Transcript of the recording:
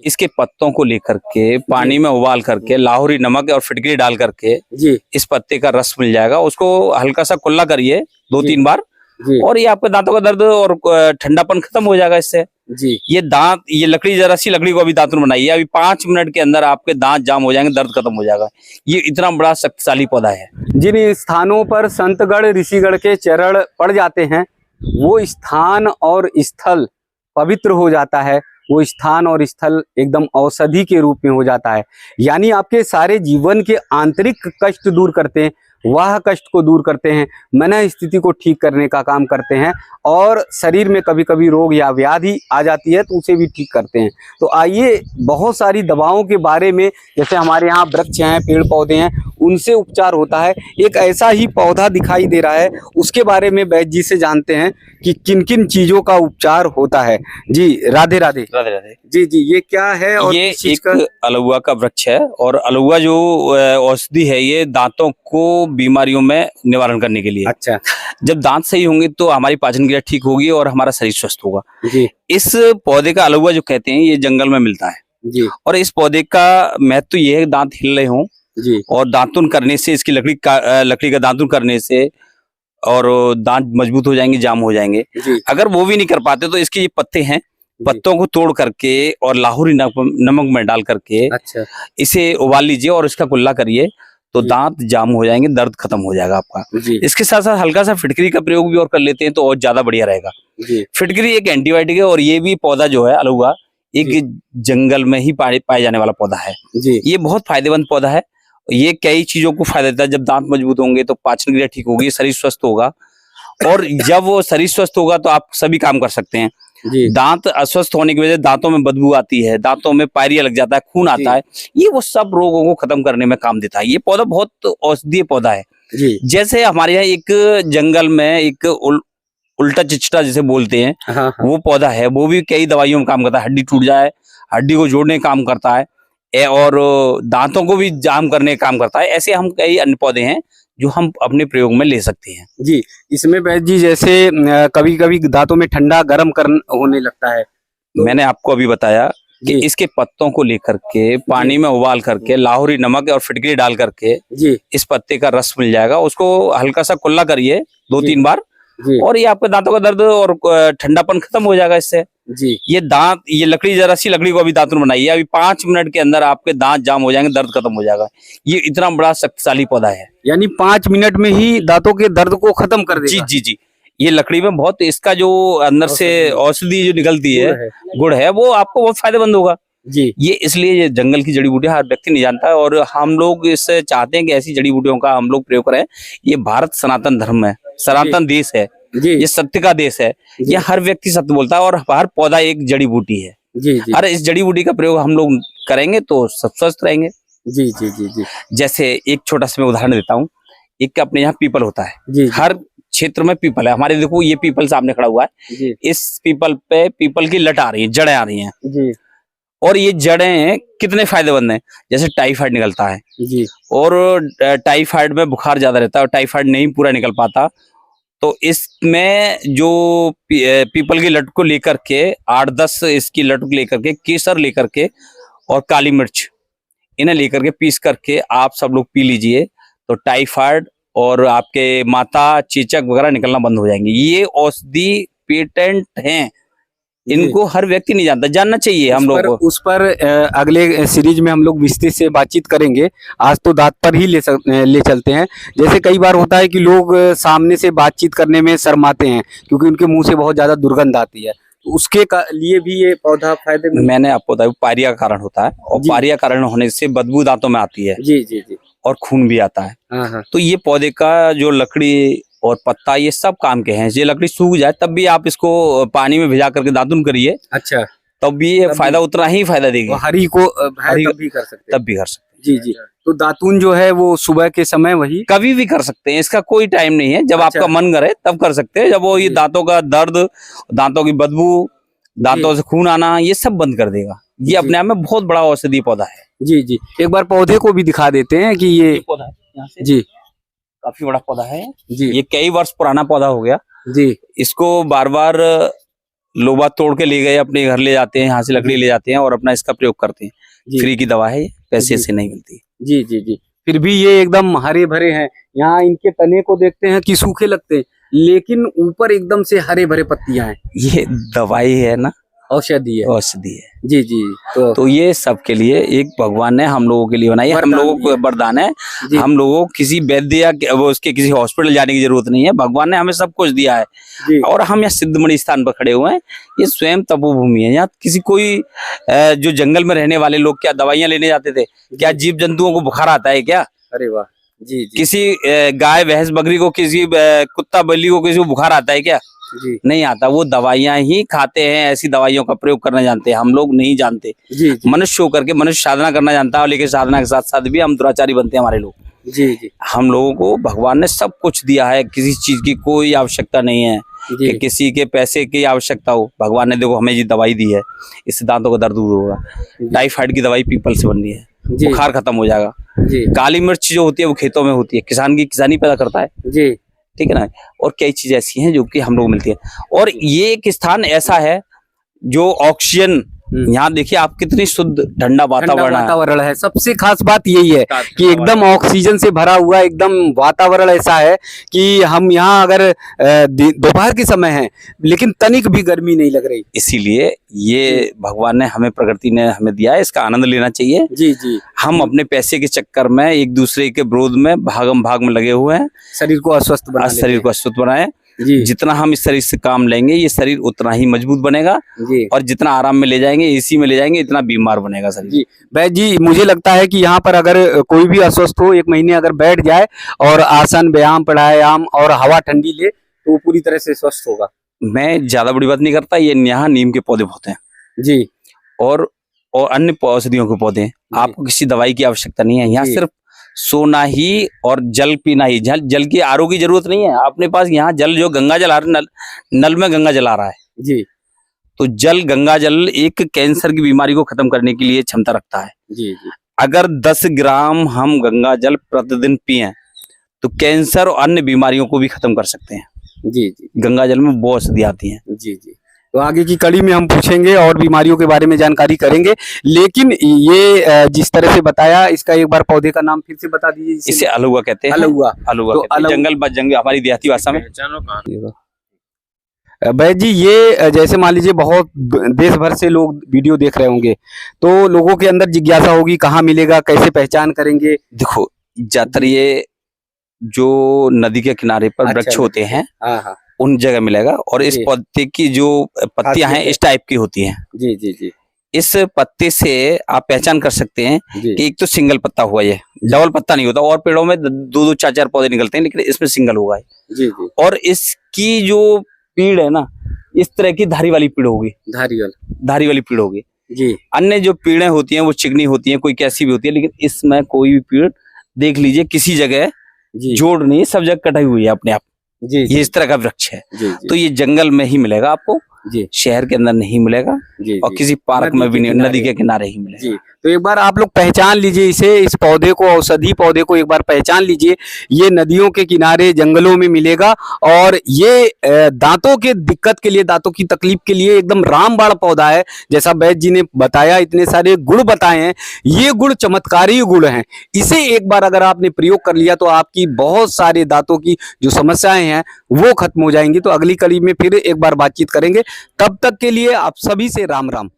इसके पत्तों को लेकर के पानी में उबाल करके लाहौरी नमक और फिटकरी डाल करके जी इस पत्ते का रस मिल जाएगा, उसको हल्का सा कुल्ला करिए 2-3 बार जी और ये आपके दांतों का दर्द और ठंडापन खत्म हो जाएगा इससे। जी ये लकड़ी, जरा सी लकड़ी को अभी दातुन बनाइए, अभी 5 मिनट के अंदर आपके दांत जाम हो जाएंगे, दर्द खत्म हो जाएगा। ये इतना बड़ा शक्तिशाली पौधा है। जिन स्थानों पर संतगढ़ ऋषिगढ़ के चरण पड़ जाते हैं वो स्थान और स्थल पवित्र हो जाता है, वो स्थान और स्थल एकदम औषधि के रूप में हो जाता है। यानी आपके सारे जीवन के आंतरिक कष्ट दूर करते हैं, वह कष्ट को दूर करते हैं, मन स्थिति को ठीक करने का काम करते हैं और शरीर में कभी कभी रोग या व्याधि आ जाती है तो उसे भी ठीक करते हैं। तो आइए बहुत सारी दवाओं के बारे में, जैसे हमारे यहाँ वृक्ष हैं, पेड़ पौधे हैं, उनसे उपचार होता है। एक ऐसा ही पौधा दिखाई दे रहा है, उसके बारे में वैद्य जी से जानते हैं कि किन किन चीजों का उपचार होता है। जी राधे राधे। राधे राधे। जी जी, ये क्या है और ये किस चीज एक का? अलुआ का वृक्ष है और अलुआ जो औषधि है, ये दांतों को बीमारियों में निवारण करने के लिए। अच्छा जब दांत सही होंगे तो हमारी पाचन क्रिया ठीक होगी और हमारा शरीर स्वस्थ होगा। जी इस पौधे का अलुआ जो कहते हैं, ये जंगल में मिलता है जी और इस पौधे का महत्व ये है, दांत हिल रहे हों जी और दांतुन करने से, इसकी लकड़ी का दांतुन करने से और दांत मजबूत हो जाएंगे, जाम हो जाएंगे। जी अगर वो भी नहीं कर पाते तो इसके ये पत्ते हैं, पत्तों को तोड़ करके और लाहौरी नमक में डाल करके अच्छा इसे उबाल लीजिए और इसका कुल्ला करिए तो जी। दांत जाम हो जाएंगे, दर्द खत्म हो जाएगा आपका। जी इसके साथ साथ हल्का सा फिटकरी का प्रयोग भी और कर लेते हैं तो और ज्यादा बढ़िया रहेगा। जी फिटकरी एक एंटीबायोटिक है और ये भी पौधा जो है अलुआ, एक जंगल में ही पाए जाने वाला पौधा है। जी ये बहुत फायदेमंद पौधा है। ये कई चीजों को फायदा देता है। जब दांत मजबूत होंगे तो पाचन क्रिया ठीक होगी, शरीर स्वस्थ होगा और जब वो शरीर स्वस्थ होगा तो आप सभी काम कर सकते हैं। जी दांत अस्वस्थ होने की वजह से दांतों में बदबू आती है, दांतों में पायरिया लग जाता है, खून आता है, ये वो सब रोगों को खत्म करने में काम देता है। ये पौधा बहुत औषधीय पौधा है। जी जैसे हमारे यहाँ एक जंगल में एक उल्टा चिचटा जिसे बोलते हैं, हाँ हाँ वो पौधा है, वो भी कई दवाइयों में काम करता है। हड्डी टूट जाए, हड्डी को जोड़ने का काम करता है और दांतों को भी जाम करने का काम करता है। ऐसे हम कई अन्य पौधे हैं जो हम अपने प्रयोग में ले सकते हैं। जी। इसमें वैद्य जी जैसे कभी कभी दांतों में ठंडा गर्म होने लगता है, मैंने आपको अभी बताया कि जी इसके पत्तों को लेकर के पानी में उबाल करके लाहौरी नमक और फिटकरी डाल करके जी इस पत्ते का रस मिल जाएगा, उसको हल्का सा कुल्ला करिए 2-3 बार जी और ये आपके दांतों का दर्द और ठंडापन खत्म हो जाएगा इससे। जी ये लकड़ी, जरा सी लकड़ी को अभी दातुन बनाइए, अभी 5 मिनट के अंदर आपके दांत जाम हो जाएंगे, दर्द खत्म हो जाएगा। ये इतना बड़ा शक्तिशाली पौधा है। यानी 5 मिनट में ही दांतों के दर्द को खत्म कर जी देगा। जी जी। ये लकड़ी में बहुत, इसका जो अंदर से औषधि जो निकलती है, गुड़ है। गुड़ है, वो आपको बहुत फायदेमंद होगा। जी ये इसलिए ये जंगल की जड़ी बूटियां हर व्यक्ति नहीं जानता है और हम लोग इससे चाहते हैं कि ऐसी जड़ी बूटियों का हम लोग प्रयोग करें। ये भारत सनातन धर्म है, सनातन देश है, जी ये सत्य का देश है। ये हर व्यक्ति सत्य बोलता है और हर पौधा एक जड़ी बूटी है। जी जी अरे इस जड़ी बूटी का प्रयोग हम लोग करेंगे तो सब स्वस्थ रहेंगे। जी जी जी जी जैसे एक छोटा सा मैं उदाहरण देता हूँ। एक अपने यहाँ पीपल होता है, जी हर क्षेत्र में पीपल है। हमारे देखो ये पीपल सामने खड़ा हुआ है, जी इस पीपल पे पीपल की लट आ रही है, जड़ें आ रही हैं जी और ये जड़ें कितने फायदेमंद हैं। जैसे टाइफाइड निकलता है जी और टाइफाइड में बुखार ज्यादा रहता है और टाइफाइड नहीं पूरा निकल पाता, तो इसमें जो पीपल की लट को लेकर के 8-10 इसकी लट को लेकर के, केसर लेकर के और काली मिर्च इन्हें लेकर के पीस करके आप सब लोग पी लीजिए तो टाइफाइड और आपके माथा, चेचक वगैरह निकलना बंद हो जाएंगे। ये औषधि पेटेंट हैं, इनको हर व्यक्ति नहीं जानता, जानना चाहिए हम लोग को। उस पर अगले सीरीज में हम लोग विस्तृत से बातचीत करेंगे। आज तो दांत पर ही ले चलते हैं। जैसे कई बार होता है कि लोग सामने से बातचीत करने में शर्माते हैं क्योंकि उनके मुंह से बहुत ज्यादा दुर्गंध आती है, तो उसके लिए भी ये पौधा फायदेमंद। मैंने आपको बताया पायरिया का कारण होता है और पायरिया कारण होने से बदबू दांतों में आती है। जी जी जी और खून भी आता है। हाँ हाँ तो ये पौधे का जो लकड़ी और पत्ता, ये सब काम के हैं। ये लकड़ी सूख जाए तब भी आप इसको पानी में भिजा करके दातुन करिए, अच्छा, तब भी ये फायदा उतना ही फायदा देगी। हरी को तब भी कर सकते हैं। तब भी कर सकते हैं। जी जी। तो दातून जो है वो सुबह के समय वही कभी भी कर सकते हैं, इसका कोई टाइम नहीं है। जब आपका मन करे तब कर सकते हैं। जब वो ये दांतों का दर्द, दांतों की बदबू, दांतों से खून आना, ये सब बंद कर देगा। ये अपने आप में बहुत बड़ा औषधीय पौधा है। जी जी। एक बार पौधे को भी दिखा देते हैं कि ये पौधा है यहाँ से, जी काफी बड़ा पौधा है जी। ये कई वर्ष पुराना पौधा हो गया जी इसको बार बार लोग बाग तोड़ के ले गए, अपने घर ले जाते हैं, यहाँ से लकड़ी ले जाते हैं और अपना इसका प्रयोग करते हैं। जी फ्री की दवा है, ये पैसे जी। से नहीं मिलती। जी जी जी। फिर भी ये एकदम हरे भरे हैं। यहाँ इनके तने को देखते हैं कि सूखे लगते हैं, लेकिन ऊपर एकदम से हरे भरे पत्तियां हैं। ये दवाई है ना, औषधि है। औषधि है। जी जी। तो ये सबके लिए एक भगवान ने हम लोगों के लिए बनाई है, हम वरदान लोगों को दिया है। वरदान है। जी हम लोगों को किसी वैद्य या वो उसके किसी हॉस्पिटल जाने की जरूरत नहीं है, भगवान ने हमें सब कुछ दिया है। जी और हम यहाँ सिद्धमणि स्थान पर खड़े हुए हैं, ये स्वयं तपोभूमि है। यहाँ किसी कोई जो जंगल में रहने वाले लोग क्या दवाइयां लेने जाते थे? क्या जीव जंतुओं को बुखार आता है क्या? अरे वाह। जी जी किसी गाय भैंस बकरी को, किसी कुत्ता बिल्ली को किसी को बुखार आता है क्या? जी नहीं आता। वो दवाइयां ही खाते हैं, ऐसी दवाइयों का प्रयोग करना जानते हैं, हम लोग नहीं जानते। जी जी मनुष्य होकर के मनुष्य साधना करना जानता है, लेकिन साधना के साथ साथ भी हम दुराचारी बनते हैं हमारे लोग। जी जी हम लोगों को भगवान ने सब कुछ दिया है, किसी चीज की कोई आवश्यकता नहीं है जी कि किसी के पैसे की आवश्यकता हो। भगवान ने देखो हमें ये दवाई दी है, इससे दांतों का दर्द दूर होगा। टाइफाइड की दवाई पीपल से बननी है, जी बुखार खत्म हो जाएगा। जी काली मिर्च जो होती है वो खेतों में होती है, किसान की किसानी पैदा करता है, जी ठीक है ना। और कई चीजें ऐसी हैं जो कि हम लोग मिलती है। और ये एक स्थान ऐसा है जो ऑक्सीजन, यहाँ देखिए आप कितनी शुद्ध ठंडा ठंडा वातावरण है। वातावरण है। सबसे खास बात यही है कि एकदम ऑक्सीजन से भरा हुआ एकदम वातावरण ऐसा है कि हम यहाँ अगर दोपहर के समय है, लेकिन तनिक भी गर्मी नहीं लग रही। इसीलिए ये भगवान ने हमें, प्रकृति ने हमें दिया है, इसका आनंद लेना चाहिए। जी जी। हम अपने पैसे के चक्कर में एक दूसरे के विरोध में भागम भाग में लगे हुए हैं। शरीर को अस्वस्थ बना आज शरीर को अस्वस्थ बनाए। जी जितना हम इस शरीर से काम लेंगे, ये शरीर उतना ही मजबूत बनेगा। जी और जितना आराम में ले जाएंगे, एसी में ले जाएंगे, इतना बीमार बनेगा शरीर। जी। वैद्य जी, मुझे लगता है कि यहाँ पर अगर कोई भी अस्वस्थ हो, 1 महीने अगर बैठ जाए और आसन व्यायाम प्राणायाम और हवा ठंडी ले, तो वो पूरी तरह से स्वस्थ होगा। मैं ज्यादा बड़ी बात नहीं करता, ये यहाँ नीम के पौधे बहुत हैं जी और अन्य औषधियों के पौधे हैं। आपको किसी दवाई की आवश्यकता नहीं है। यहाँ जी। सिर्फ सोना ही और जल पीना ही। जल की आरओ की जरूरत नहीं है अपने पास। यहाँ जल जो गंगा जल आ रहा है, नल में गंगा जल आ रहा है। जी तो जल, गंगा जल एक कैंसर की बीमारी को खत्म करने के लिए क्षमता रखता है। जी जी अगर 10 ग्राम हम गंगा जल प्रतिदिन पिए तो कैंसर और अन्य बीमारियों को भी खत्म कर सकते हैं। जी जी गंगा जल में बहुत औषधि आती हैं। जी जी। तो आगे की कड़ी में हम पूछेंगे और बीमारियों के बारे में जानकारी करेंगे, लेकिन ये जिस तरह से बताया, इसका एक बार पौधे का नाम फिर से बता दीजिए। इसे अलुआ कहते हैं। अलुआ। अलुआ तो कहते हैं। जंगल हमारी देहाती भाषा में। वैद्य जी, ये जैसे मान लीजिए बहुत देश भर से लोग वीडियो देख रहे होंगे, तो लोगों के अंदर जिज्ञासा होगी कहाँ मिलेगा, कैसे पहचान करेंगे। देखो, ज्यादातर ये जो नदी के किनारे पर अच्छा, वृक्ष होते हैं, हाँ हाँ। उन जगह मिलेगा। और इस जी। पत्ते की जो पत्तियां हैं खासियत है। इस टाइप की होती हैं। जी जी जी इस पत्ते से आप पहचान कर सकते हैं जी कि एक तो सिंगल पत्ता हुआ, ये डबल पत्ता नहीं होता। और पेड़ों में 2-2 4-4 पौधे निकलते हैं, लेकिन इसमें सिंगल हुआ है। जी जी। और इसकी जो पीड़ है ना, इस तरह की धारी वाली पीड़ होगी, धारी वाली पीड़ होगी। जी अन्य जो पीड़ें होती हैं वो चिकनी होती हैं, कोई कैसी भी होती है, लेकिन इसमें कोई भी पीड़ देख लीजिए किसी जगह जी जोड़ नहीं, सब जगह कटाई हुई है अपने आप। जी ये इस तरह का वृक्ष है। जी तो ये जंगल में ही मिलेगा आपको, जी शहर के अंदर नहीं मिलेगा। जी और किसी पार्क में भी नहीं, नदी के किनारे ही मिलेगा। जी। तो एक बार आप लोग पहचान लीजिए इसे, इस पौधे को, औषधि पौधे को एक बार पहचान लीजिए। ये नदियों के किनारे जंगलों में मिलेगा और ये दांतों के दिक्कत के लिए, दांतों की तकलीफ के लिए एकदम रामबाण पौधा है। जैसा वैद्य जी ने बताया, इतने सारे गुण बताए हैं, ये गुण चमत्कारी गुण हैं। इसे एक बार अगर आपने प्रयोग कर लिया तो आपकी बहुत सारे दांतों की जो समस्याएं हैं वो खत्म हो जाएंगी। तो अगली कड़ी में फिर एक बार बातचीत करेंगे। तब तक के लिए आप सभी से राम राम।